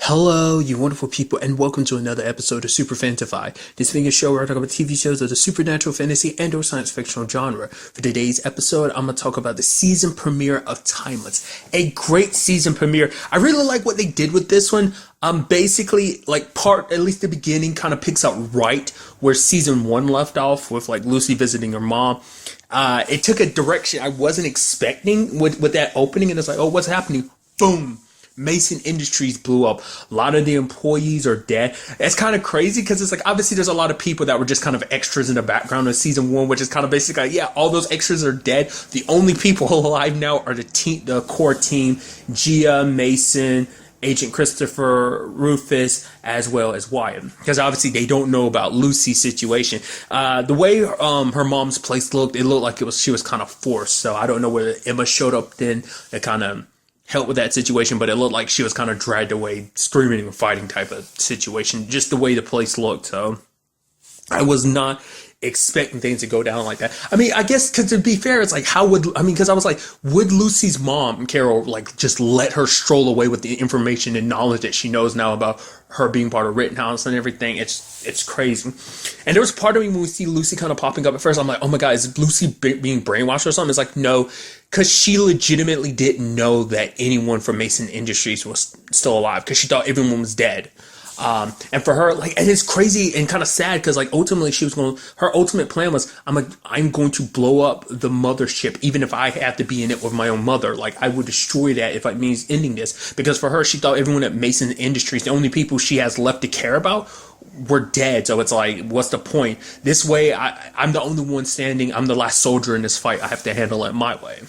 Hello, you wonderful people, and welcome to another episode of Super-Fanta-Fi. This being a show where I talk about TV shows of the supernatural, fantasy, and or science fictional genre. For today's episode, I'm going to talk about the season premiere of Timeless. A great season premiere. I really like what they did with this one. Basically, at least the beginning kind of picks up right where season one left off with, Lucy visiting her mom. It took a direction I wasn't expecting with that opening, and it's like, oh, what's happening? Boom! Mason Industries blew up. A lot of the employees are dead. It's kind of crazy because it's like, obviously there's a lot of people that were just kind of extras in the background of season one, which is kind of basically like, yeah, all those extras are dead. The only people alive now are the core team, Gia, Mason, Agent Christopher, Rufus, as well as Wyatt. Because obviously they don't know about Lucy's situation. The way her mom's place looked, it looked like she was kind of forced. So I don't know whether Emma showed up then to kind of help with that situation, but it looked like she was kind of dragged away, screaming and fighting type of situation, just the way the place looked. So I was not expecting things to go down like that. I mean, I guess, because to be fair, it's like, because I was like, would Lucy's mom, Carol, just let her stroll away with the information and knowledge that she knows now about her being part of Rittenhouse and everything? It's crazy. And there was part of me when we see Lucy kind of popping up at first, I'm like, oh my God, is Lucy being brainwashed or something? It's like, no, because she legitimately didn't know that anyone from Mason Industries was still alive, because she thought everyone was dead. And for her, and it's crazy and kind of sad because, ultimately her ultimate plan was, I'm going to blow up the mothership, even if I have to be in it with my own mother. I would destroy that if it means ending this. Because for her, she thought everyone at Mason Industries, the only people she has left to care about, were dead. So it's like, what's the point? This way, I'm the only one standing. I'm the last soldier in this fight. I have to handle it my way.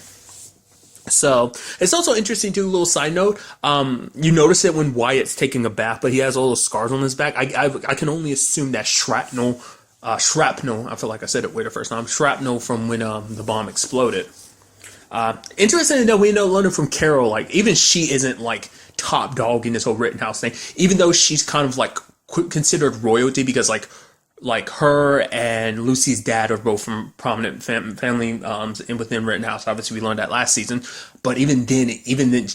So it's also interesting too. A little side note, you notice it when Wyatt's taking a bath, but he has all those scars on his back. I can only assume that shrapnel. I feel like I said it way the first time. Shrapnel from when the bomb exploded. Interesting to know, we know London from Carol. Even she isn't top dog in this whole Rittenhouse thing, even though she's kind of considered royalty because her and Lucy's dad are both from prominent family within Rittenhouse. Obviously, we learned that last season. But even then,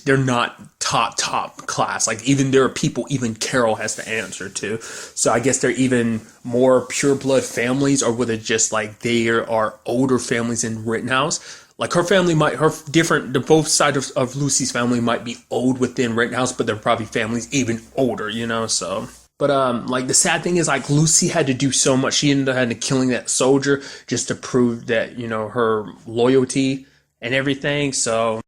they're not top class. Even there are people even Carol has to answer to. So I guess they're even more pure blood families, or whether just there are older families in Rittenhouse. Her family both sides of Lucy's family might be old within Rittenhouse, but they're probably families even older, so. But the sad thing is Lucy had to do so much. She ended up having to killing that soldier just to prove that, her loyalty and everything. So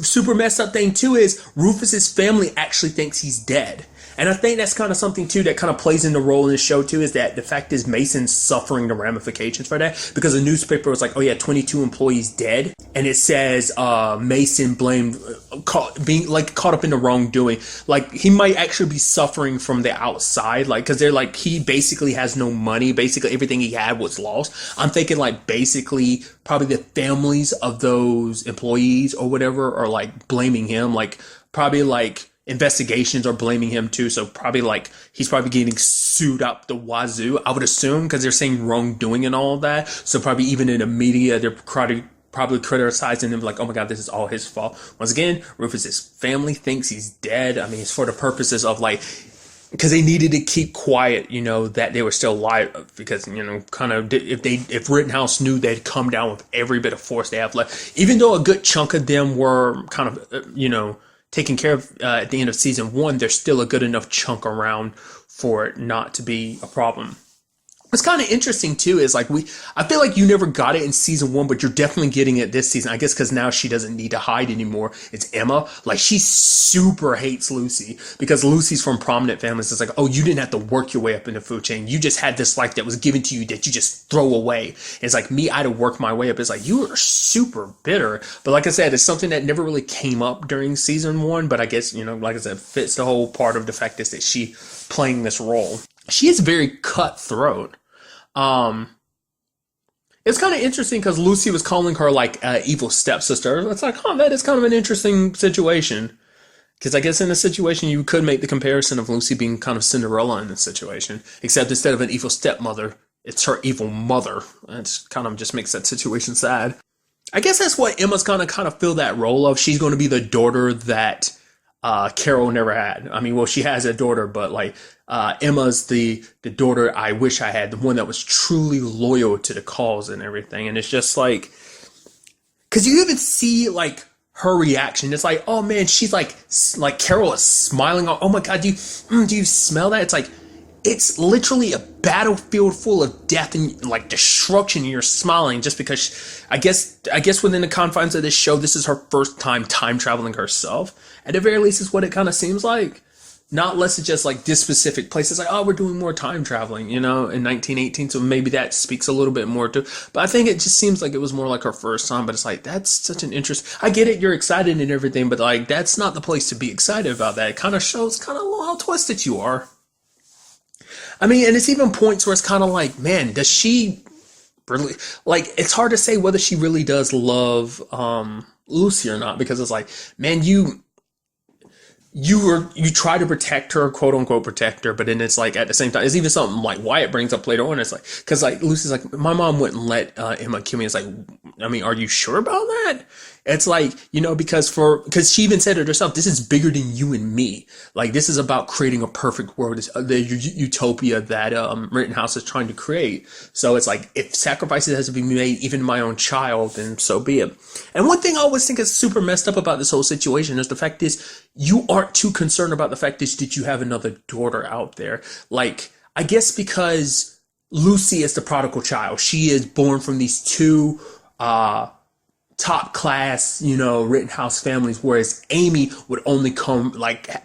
super messed up thing too is Rufus's family actually thinks he's dead. And I think that's kind of something too that kind of plays in the role in this show too, is that the fact is Mason's suffering the ramifications for that, because the newspaper was like, oh yeah, 22 employees dead, and it says Mason blamed being caught up in the wrongdoing. He might actually be suffering from the outside, because they're he basically has no money. Basically everything he had was lost. I'm thinking basically probably the families of those employees or whatever are blaming him. Probably investigations are blaming him too, so probably he's probably getting sued up the wazoo, I would assume, because they're saying wrongdoing and all of that. So probably even in the media they're probably criticizing him, oh my God, this is all his fault. Once again, Rufus's family thinks he's dead. I mean, it's for the purposes of because they needed to keep quiet, that they were still alive, because kind of if Rittenhouse knew, they'd come down with every bit of force they have left, even though a good chunk of them were kind of taken care of at the end of season one. There's still a good enough chunk around for it not to be a problem. What's kind of interesting too is I feel like you never got it in season one, but you're definitely getting it this season. I guess because now she doesn't need to hide anymore. It's Emma. She super hates Lucy, because Lucy's from prominent families. It's oh, you didn't have to work your way up in the food chain. You just had this life that was given to you that you just throw away. And it's me, I had to work my way up. It's you are super bitter. But like I said, it's something that never really came up during season one. But I guess, like I said, fits the whole part of the fact is that she playing this role. She is very cutthroat. It's kind of interesting because Lucy was calling her evil stepsister. It's that is kind of an interesting situation. Because I guess in this situation, you could make the comparison of Lucy being kind of Cinderella in this situation. Except instead of an evil stepmother, it's her evil mother. It kind of just makes that situation sad. I guess that's what Emma's gonna kind of fill that role of. She's going to be the daughter that Carol never had. I mean, well, she has a daughter, but like Emma's the daughter I wish I had, the one that was truly loyal to the cause and everything. And it's just like, because you even see like her reaction. It's like, oh man, she's like Carol is smiling. Oh my God, do you smell that? It's like, it's literally a battlefield full of death and like destruction. And you're smiling just because I guess within the confines of this show, this is her first time traveling herself. At the very least, is what it kind of seems like. Not less than just like this specific place. It's like, oh, we're doing more time traveling, in 1918. So maybe that speaks a little bit more to, but I think it just seems like it was more like her first time, but it's like, that's such an interest. I get it. You're excited and everything, but like, that's not the place to be excited about that. It kind of shows kind of how twisted you are. I mean, and it's even points where it's kind of like, man, does she really, like, it's hard to say whether she really does love, Lucy or not, because it's like, man, you try to protect her, quote unquote protect her, but then it's like at the same time, it's even something like Wyatt brings up later on. It's like, because like Lucy's like, my mom wouldn't let Emma kill me. It's like, I mean, are you sure about that? It's like, because she even said it herself, this is bigger than you and me. Like, this is about creating a perfect world, the utopia that Rittenhouse is trying to create. So it's like, if sacrifices has to be made, even my own child, then so be it. And one thing I always think is super messed up about this whole situation is the fact is, you aren't too concerned about the fact is, did you have another daughter out there? Like, I guess because Lucy is the prodigal child. She is born from these two, top class, Rittenhouse families, whereas Amy would only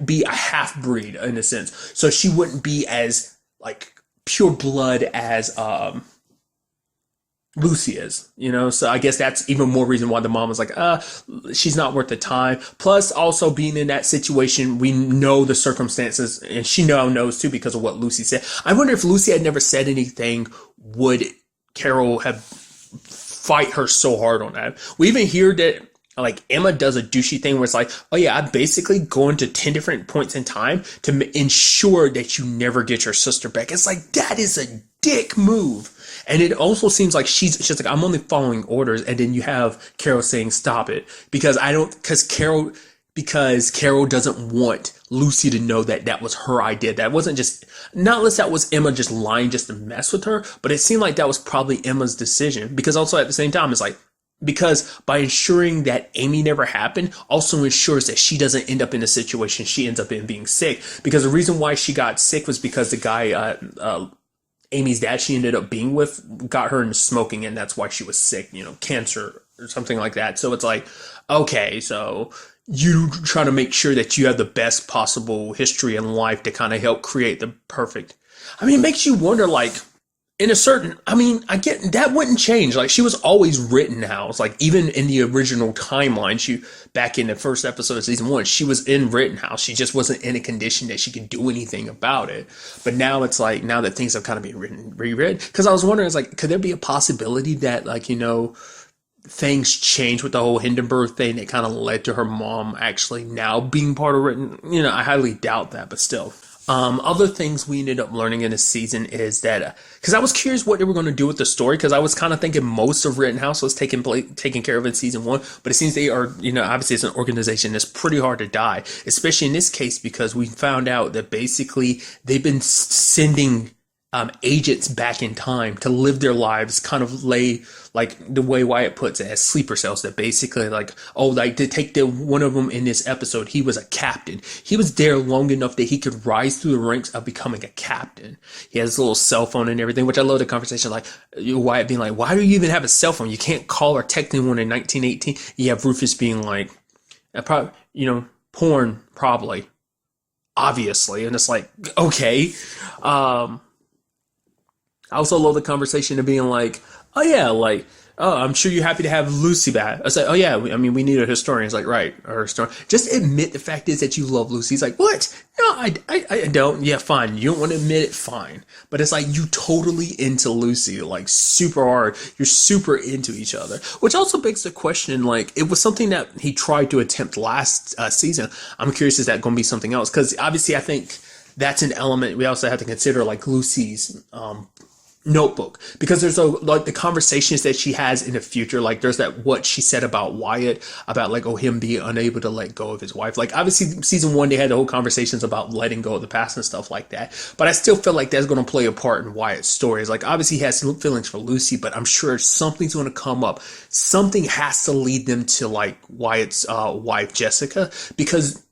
be a half breed in a sense. So she wouldn't be as like pure blood as Lucy is, so I guess that's even more reason why the mom was like, she's not worth the time. Plus also being in that situation, we know the circumstances, and she now knows too because of what Lucy said. I wonder if Lucy had never said anything, would Carol have fight her so hard on that? We even hear that like Emma does a douchey thing where it's like, oh yeah, I'm basically going to 10 different points in time to ensure that you never get your sister back. It's like, that is a dick move. And it also seems like she's like, I'm only following orders. And then you have Carol saying, stop it. Because Carol doesn't want Lucy to know that that was her idea. That wasn't just, not unless that was Emma just lying just to mess with her, but it seemed like that was probably Emma's decision. Because also at the same time, it's like, because by ensuring that Amy never happened, also ensures that she doesn't end up in a situation she ends up in being sick. Because the reason why she got sick was because the guy, Amy's dad she ended up being with, got her into smoking, and that's why she was sick, cancer or something like that. So it's like, okay, so you try to make sure that you have the best possible history in life to kind of help create the perfect. I mean, it makes you wonder, like, in a certain, I mean, I get that wouldn't change. Like, she was always Rittenhouse. Like, even in the original timeline, back in the first episode of season 1, she was in Rittenhouse. She just wasn't in a condition that she could do anything about it. But now it's like, now that things have kind of been rewritten, because I was wondering, it's like, could there be a possibility that, like, things changed with the whole Hindenburg thing that kind of led to her mom actually now being part of Britain? I highly doubt that, but still. Other things we ended up learning in this season is that, because I was curious what they were going to do with the story, because I was kind of thinking most of Rittenhouse was taken care of in season 1, but it seems they are, obviously it's an organization that's pretty hard to die, especially in this case, because we found out that basically they've been sending agents back in time to live their lives, kind of lay, like the way Wyatt puts it, as sleeper cells, that basically like, oh, like to take one of them in this episode, he was a captain. He was there long enough that he could rise through the ranks of becoming a captain. He has a little cell phone and everything, which I love the conversation, like Wyatt being like, why do you even have a cell phone? You can't call or text anyone in 1918. You have Rufus being like, porn, probably, obviously. And it's like, okay. I also love the conversation of being like, oh yeah, like, oh, I'm sure you're happy to have Lucy back. I was like, oh yeah, we need a historian. It's like, right, or historian. Just admit the fact is that you love Lucy. He's like, what? No, I don't. Yeah, fine. You don't want to admit it, fine. But it's like, you totally into Lucy, like super hard. You're super into each other. Which also begs the question, like, it was something that he tried to attempt last season. I'm curious, is that going to be something else? Because obviously I think that's an element we also have to consider, like Lucy's, notebook, because there's like the conversations that she has in the future, like there's that what she said about Wyatt, about like, oh, him being unable to let go of his wife. Like obviously season one they had the whole conversations about letting go of the past and stuff like that, but I still feel like that's going to play a part in Wyatt's story. It's like obviously he has some feelings for Lucy, but I'm sure something's going to come up, something has to lead them to like Wyatt's wife Jessica, because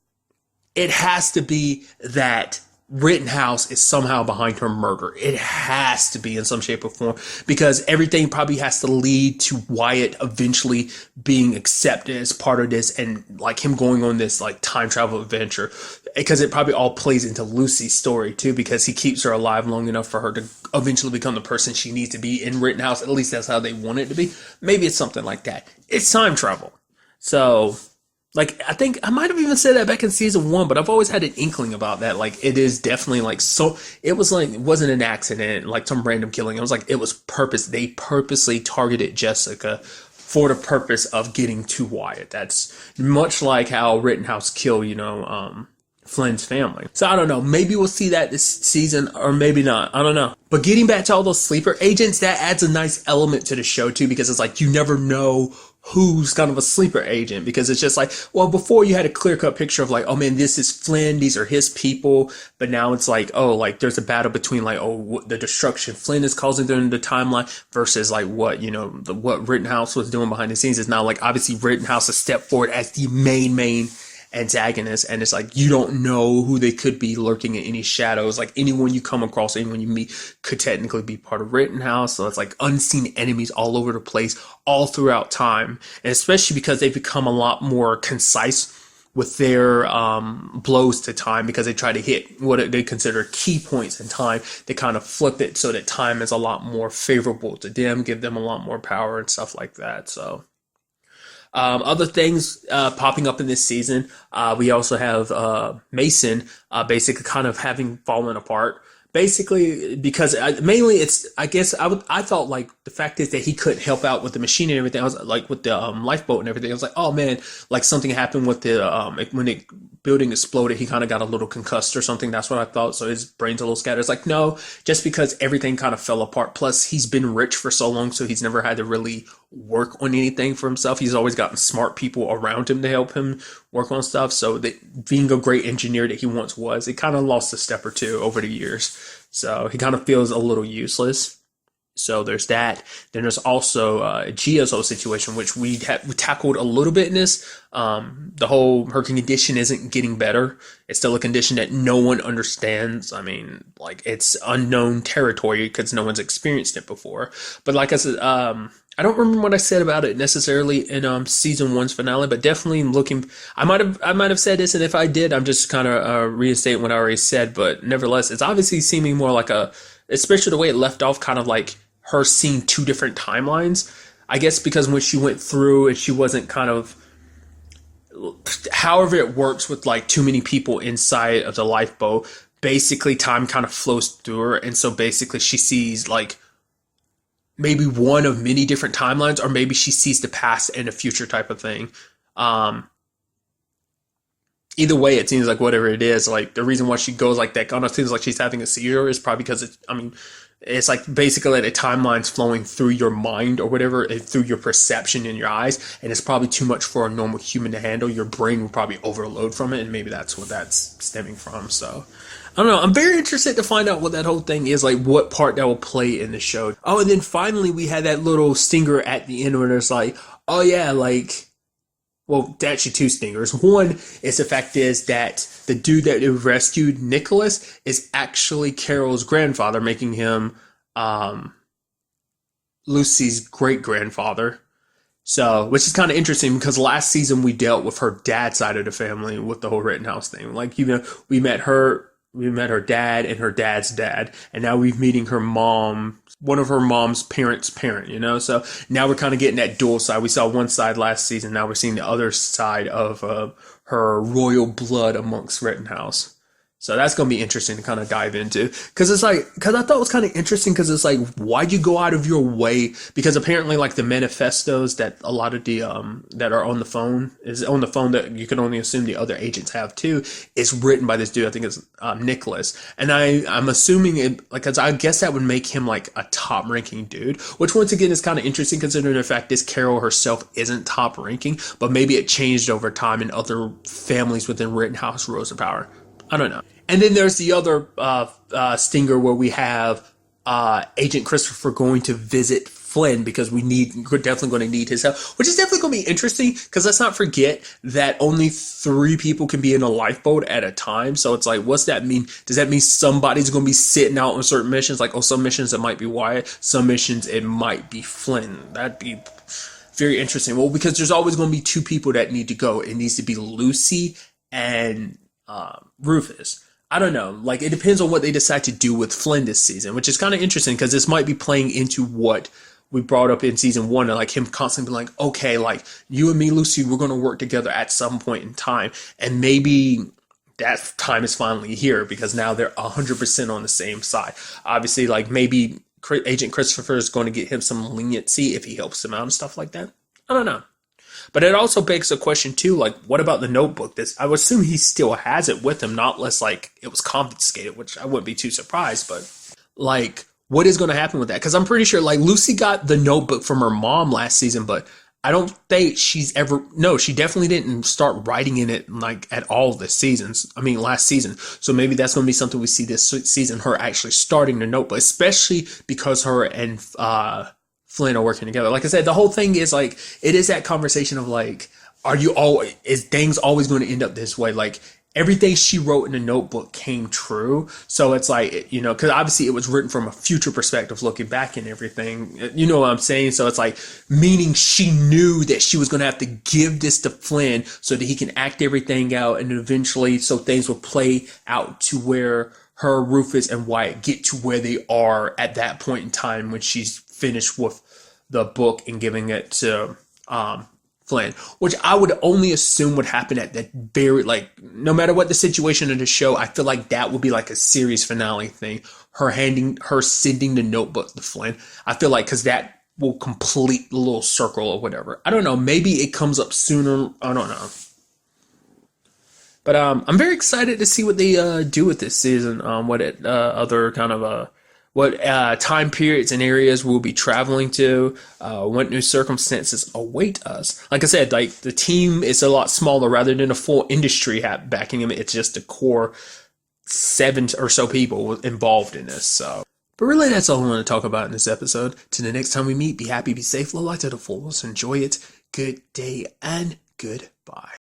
it has to be that Rittenhouse is somehow behind her murder. It has to be in some shape or form, because everything probably has to lead to Wyatt eventually being accepted as part of this, and like him going on this like time travel adventure, because it probably all plays into Lucy's story too, because he keeps her alive long enough for her to eventually become the person she needs to be in Rittenhouse. At least that's how they want it to be. Maybe it's something like that. It's time travel. So like, I think I might have even said that back in season one, but I've always had an inkling about that. Like, it is definitely like, so it was like, it wasn't an accident, like some random killing. It was like, it was purpose. They purposely targeted Jessica for the purpose of getting to Wyatt. That's much like how Rittenhouse killed, Flynn's family. So I don't know. Maybe we'll see that this season, or maybe not. I don't know. But getting back to all those sleeper agents, that adds a nice element to the show too, because it's like, you never know who's kind of a sleeper agent, because it's just like, well, before you had a clear-cut picture of like, oh man, this is Flynn, these are his people, but now it's like, oh, like there's a battle between like, oh, the destruction Flynn is causing during the timeline versus like what, what Rittenhouse was doing behind the scenes. Is now like, obviously Rittenhouse has stepped forward as the main antagonist, and it's like, you don't know who they could be lurking in any shadows. Like anyone you come across, anyone you meet could technically be part of Rittenhouse. So it's like unseen enemies all over the place, all throughout time, and especially because they've become a lot more concise with their blows to time, because they try to hit what they consider key points in time. They kind of flip it so that time is a lot more favorable to them, give them a lot more power and stuff like that. So other things popping up in this season, we also have Mason basically kind of having fallen apart. Basically, because mainly it's, I guess I thought like the fact is that he couldn't help out with the machine and everything. I was like with the lifeboat and everything. I was like, oh man, like something happened with the when the building exploded, he kind of got a little concussed or something. That's what I thought. So his brain's a little scattered. It's like, no, just because everything kind of fell apart. Plus, he's been rich for so long, so he's never had to really work on anything for himself. He's always gotten smart people around him to help him work on stuff. So that being a great engineer that he once was, it kind of lost a step or two over the years. So he kind of feels a little useless. So there's that. Then there's also Gia's whole situation, which we tackled a little bit in this. The whole, her condition isn't getting better. It's still a condition that no one understands. I mean, like, it's unknown territory because no one's experienced it before. But like I said, I don't remember what I said about it necessarily in season one's finale, but definitely looking, I might have said this, and if I did, I'm just kind of reinstating what I already said. But nevertheless, it's obviously seeming more like especially the way it left off, kind of like her seeing two different timelines. I guess because when she went through and she wasn't kind of, however it works with like too many people inside of the lifeboat, basically time kind of flows through her, and so basically she sees like maybe one of many different timelines, or maybe she sees the past and the future type of thing. Either way, it seems like whatever it is, like the reason why she goes like that, kind of seems like she's having a seizure, is probably because it's like basically the timeline's flowing through your mind or whatever, through your perception in your eyes, and it's probably too much for a normal human to handle. Your brain will probably overload from it, and maybe that's what that's stemming from. So I don't know. I'm very interested to find out what that whole thing is, like what part that will play in the show. Oh, and then finally we had that little stinger at the end where it's like, oh yeah, like, well, actually two stingers. One is the fact is that the dude that rescued Nicholas is actually Carol's grandfather, making him Lucy's great-grandfather. So, which is kind of interesting because last season we dealt with her dad's side of the family with the whole Rittenhouse thing. Like, we met her dad and her dad's dad, and now we're meeting her mom, one of her mom's parents' parent, So now we're kind of getting that dual side. We saw one side last season, now we're seeing the other side of her royal blood amongst Rittenhouse. So that's going to be interesting to kind of dive into. Because it's like, because I thought it was kind of interesting because it's like, why'd you go out of your way? Because apparently, like, the manifestos that a lot of the, that are on the phone, is on the phone that you can only assume the other agents have too, is written by this dude. I think it's Nicholas. And I'm assuming it, like, cause I guess that would make him like a top ranking dude, which once again is kind of interesting considering the fact this Carol herself isn't top ranking, but maybe it changed over time in other families within Rittenhouse Rows of Power. I don't know. And then there's the other stinger where we have Agent Christopher going to visit Flynn because we're definitely going to need his help, which is definitely going to be interesting because let's not forget that only 3 people can be in a lifeboat at a time. So it's like, what's that mean? Does that mean somebody's going to be sitting out on certain missions? Like, oh, some missions it might be Wyatt, some missions it might be Flynn. That'd be very interesting. Well, because there's always going to be 2 people that need to go. It needs to be Lucy and Rufus. I don't know. Like, it depends on what they decide to do with Flynn this season, which is kind of interesting because this might be playing into what we brought up in season 1, and like him constantly being like, okay, like you and me, Lucy, we're going to work together at some point in time. And maybe that time is finally here because now they're 100% on the same side. Obviously, like maybe Agent Christopher is going to get him some leniency if he helps him out and stuff like that. I don't know. But it also begs a question too, like, what about the notebook? I would assume he still has it with him, not less like it was confiscated, which I wouldn't be too surprised. But like, what is going to happen with that? Because I'm pretty sure like Lucy got the notebook from her mom last season, but I don't think she definitely didn't start writing in it like at all last season. So maybe that's going to be something we see this season, her actually starting the notebook, especially because her and Flynn are working together. Like I said, the whole thing is like, it is that conversation of like, is things always going to end up this way? Like everything she wrote in the notebook came true. So it's like, you know, because obviously it was written from a future perspective, looking back and everything, you know what I'm saying? So it's like, meaning she knew that she was going to have to give this to Flynn so that he can act everything out. And eventually, so things will play out to where her, Rufus, and Wyatt get to where they are at that point in time when she's finished with the book and giving it to Flynn, which I would only assume would happen at that very, like, no matter what the situation of the show, I feel like that would be like a series finale thing. Her sending the notebook to Flynn. I feel like, because that will complete the little circle or whatever. I don't know. Maybe it comes up sooner. I don't know. But I'm very excited to see what they do with this season. Other kind of what time periods and areas we'll be traveling to, what new circumstances await us. Like I said, like the team is a lot smaller rather than a full industry backing them. It's just a core 7 or so people involved in this. So, but really, that's all I want to talk about in this episode. Till the next time we meet, be happy, be safe, live life to the fullest, enjoy it. Good day and goodbye.